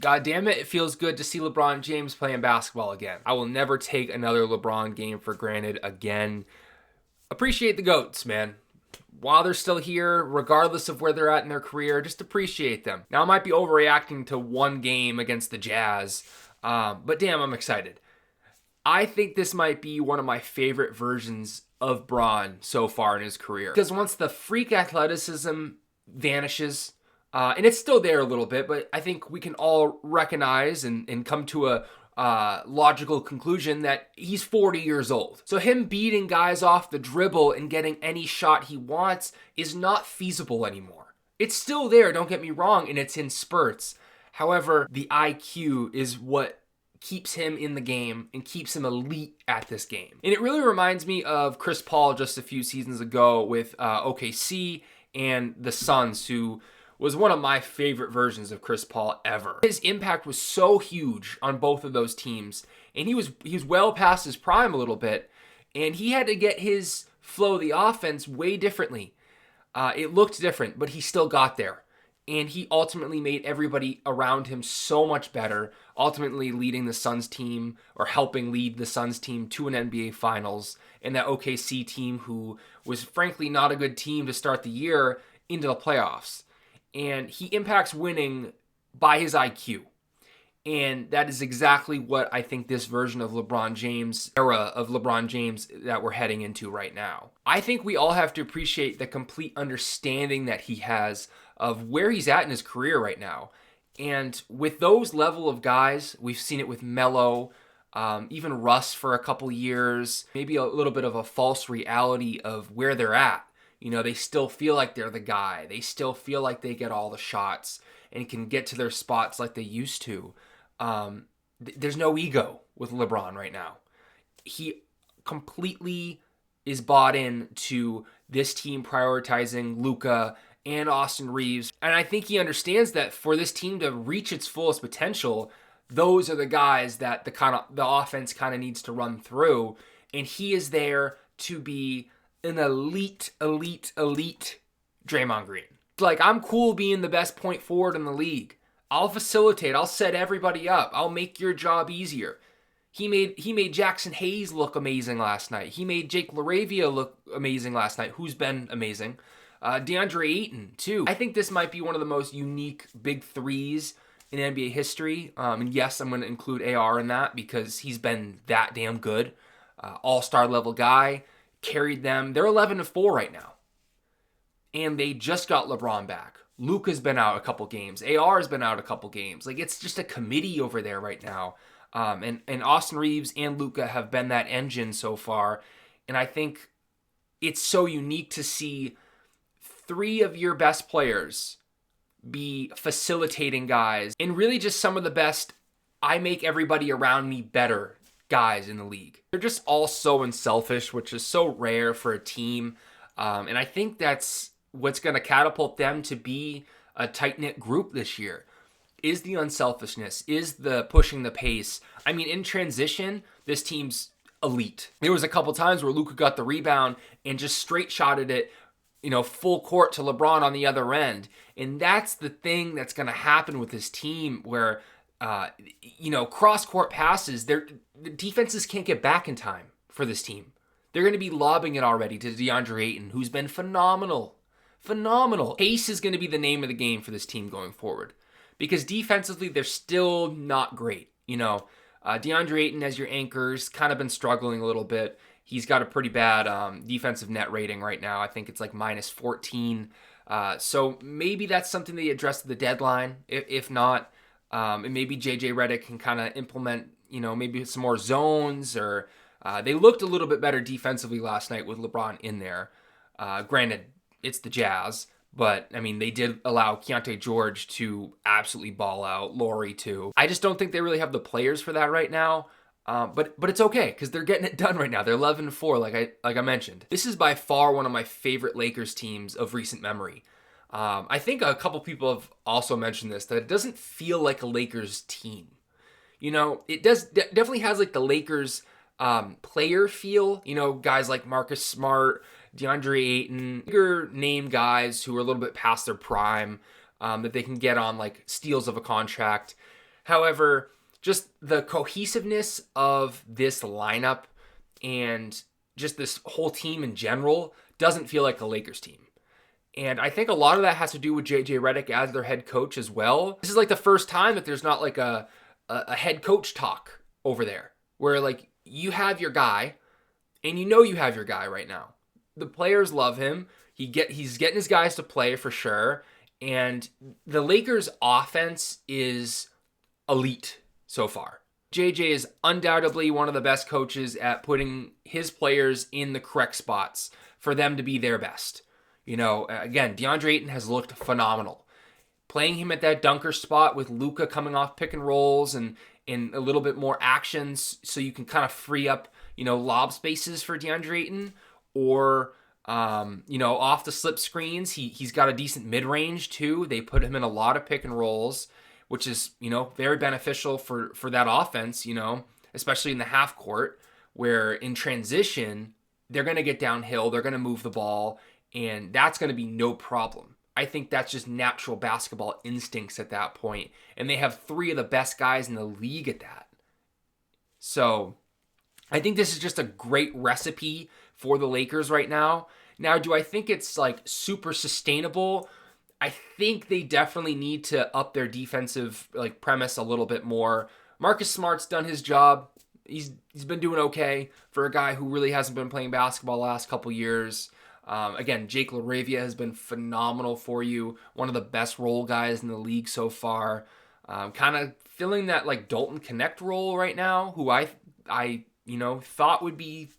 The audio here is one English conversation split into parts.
God damn it, it feels good to see LeBron James playing basketball again. I will never take another LeBron game for granted again. Appreciate the GOATs, man. While they're still here, regardless of where they're at in their career, just appreciate them. Now, I might be overreacting to one game against the Jazz, but damn, I'm excited. I think this might be one of my favorite versions of Bron so far in his career. Because once the freak athleticism vanishes, and it's still there a little bit, but I think we can all recognize and come to a logical conclusion that he's 40 years old. So him beating guys off the dribble and getting any shot he wants is not feasible anymore. It's still there, don't get me wrong, and it's in spurts. However, the IQ is what keeps him in the game and keeps him elite at this game. And it really reminds me of Chris Paul just a few seasons ago with OKC and the Suns, who was one of my favorite versions of Chris Paul ever. His impact was so huge on both of those teams, and he was well past his prime a little bit, and he had to get his flow of the offense way differently. It looked different, but he still got there. And he ultimately made everybody around him so much better, ultimately leading the Suns team or helping lead the Suns team to an NBA Finals, and that OKC team, who was frankly not a good team to start the year, into the playoffs. And he impacts winning by his IQ. And that is exactly what I think this version of LeBron James, era of LeBron James that we're heading into right now. I think we all have to appreciate the complete understanding that he has of where he's at in his career right now. And with those level of guys, we've seen it with Melo, even Russ for a couple years, maybe a little bit of a false reality of where they're at. You know, they still feel like they're the guy. They still feel like they get all the shots and can get to their spots like they used to. There's no ego with LeBron right now. He completely is bought in to this team prioritizing Luka and Austin Reeves. And I think he understands that for this team to reach its fullest potential, those are the guys that the offense kind of needs to run through. And he is there to be an elite Draymond Green. Like, I'm cool being the best point forward in the league. I'll facilitate. I'll set everybody up. I'll make your job easier. He made Jackson Hayes look amazing last night. He made Jake LaRavia look amazing last night, who's been amazing. DeAndre Ayton, too. I think this might be one of the most unique big threes in NBA history. And yes, I'm going to include AR in that because he's been that damn good. All-star level guy. Carried them. They're 11-4 right now. And they just got LeBron back. Luka's been out a couple games. AR has been out a couple games. Like, it's just a committee over there right now. And Austin Reeves and Luka have been that engine so far. And I think it's so unique to see three of your best players be facilitating guys and really just some of the best I make everybody around me better guys in the league. They're just all so unselfish, which is so rare for a team. And I think that's what's going to catapult them to be a tight-knit group this year. Is the unselfishness, is the pushing the pace. I mean, in transition, this team's elite. There was a couple times where Luka got the rebound and just straight shotted it, full court to LeBron on the other end. And that's the thing that's going to happen with this team where, cross-court passes, the defenses can't get back in time for this team. They're going to be lobbing it already to DeAndre Ayton, who's been phenomenal. Phenomenal. Pace is going to be the name of the game for this team going forward. Because defensively, they're still not great. DeAndre Ayton as your anchor's kind of been struggling a little bit. He's got a pretty bad defensive net rating right now. I think it's like -14. So maybe that's something they address at the deadline. If not, and maybe JJ Redick can kind of implement, maybe some more zones. Or they looked a little bit better defensively last night with LeBron in there. Granted, it's the Jazz. But, I mean, they did allow Keontae George to absolutely ball out. Laurie, too. I just don't think they really have the players for that right now. But it's okay, because they're getting it done right now. They're 11-4, like I mentioned. This is by far one of my favorite Lakers teams of recent memory. I think a couple people have also mentioned this, that it doesn't feel like a Lakers team. It definitely has like the Lakers player feel. Guys like Marcus Smart, DeAndre Ayton, bigger name guys who are a little bit past their prime, that they can get on like steals of a contract. However, just the cohesiveness of this lineup and just this whole team in general doesn't feel like a Lakers team. And I think a lot of that has to do with JJ Redick as their head coach as well. This is like the first time that there's not like a head coach talk over there where like you have your guy and you have your guy right now. The players love him. He's getting his guys to play for sure. And the Lakers offense is elite so far. JJ is undoubtedly one of the best coaches at putting his players in the correct spots for them to be their best. Again, DeAndre Ayton has looked phenomenal. Playing him at that dunker spot with Luka coming off pick and rolls and a little bit more actions so you can kind of free up, lob spaces for DeAndre Ayton or, off the slip screens. He's got a decent mid-range too. They put him in a lot of pick and rolls, which is, very beneficial for that offense, especially in the half court where in transition, they're going to get downhill, they're going to move the ball, and that's going to be no problem. I think that's just natural basketball instincts at that point. And they have 3 of the best guys in the league at that. So I think this is just a great recipe for the Lakers right now. Now, do I think it's like super sustainable? I think they definitely need to up their defensive premise a little bit more. Marcus Smart's done his job. He's been doing okay for a guy who really hasn't been playing basketball the last couple years. Again, Jake LaRavia has been phenomenal for you. One of the best role guys in the league so far. Kind of filling that Dalton Connect role right now, who I thought would be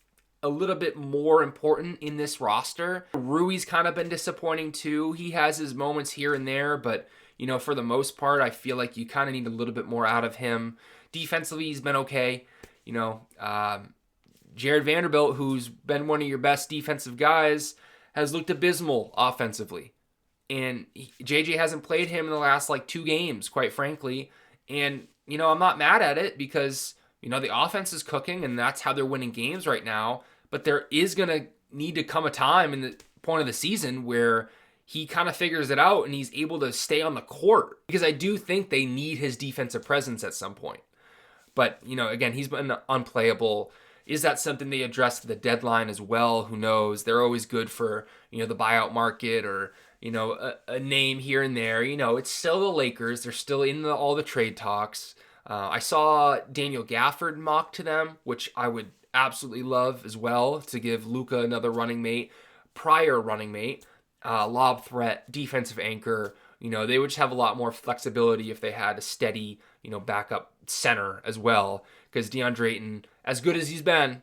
a little bit more important in this roster. Rui's kind of been disappointing too. He has his moments here and there, but for the most part, I feel like you kind of need a little bit more out of him. Defensively, he's been okay. Jared Vanderbilt, who's been one of your best defensive guys, has looked abysmal offensively. And JJ hasn't played him in the last 2 games, quite frankly. And, I'm not mad at it because, the offense is cooking and that's how they're winning games right now. But there is going to need to come a time in the point of the season where he kind of figures it out and he's able to stay on the court. Because I do think they need his defensive presence at some point. But, again, he's been unplayable. Is that something they address at the deadline as well? Who knows? They're always good for, the buyout market or, a name here and there. It's still the Lakers. They're still in all the trade talks. I saw Daniel Gafford mock to them, which I would absolutely love as well, to give Luka another prior running mate, lob threat, defensive anchor. They would just have a lot more flexibility if they had a steady, backup center as well. Because DeAndre Ayton, as good as he's been,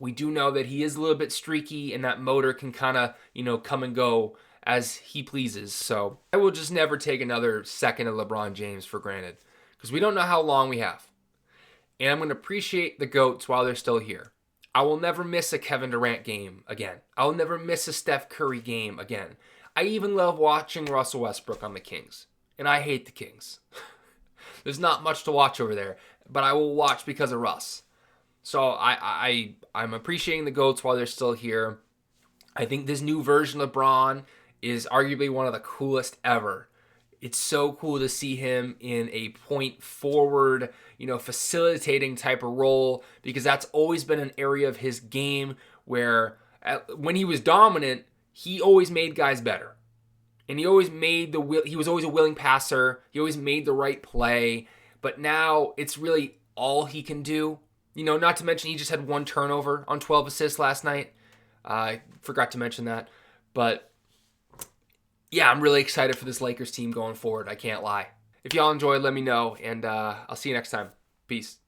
we do know that he is a little bit streaky and that motor can kind of, come and go as he pleases. So I will just never take another second of LeBron James for granted because we don't know how long we have. And I'm going to appreciate the GOATs while they're still here. I will never miss a Kevin Durant game again. I will never miss a Steph Curry game again. I even love watching Russell Westbrook on the Kings. And I hate the Kings. There's not much to watch over there, but I will watch because of Russ. So I'm appreciating the GOATs while they're still here. I think this new version of LeBron is arguably one of the coolest ever. It's so cool to see him in a point forward, facilitating type of role, because that's always been an area of his game where when he was dominant, he always made guys better. And he always he was always a willing passer. He always made the right play. But now it's really all he can do. Not to mention he just had 1 turnover on 12 assists last night. I forgot to mention that. But yeah, I'm really excited for this Lakers team going forward. I can't lie. If y'all enjoyed, let me know. And I'll see you next time. Peace.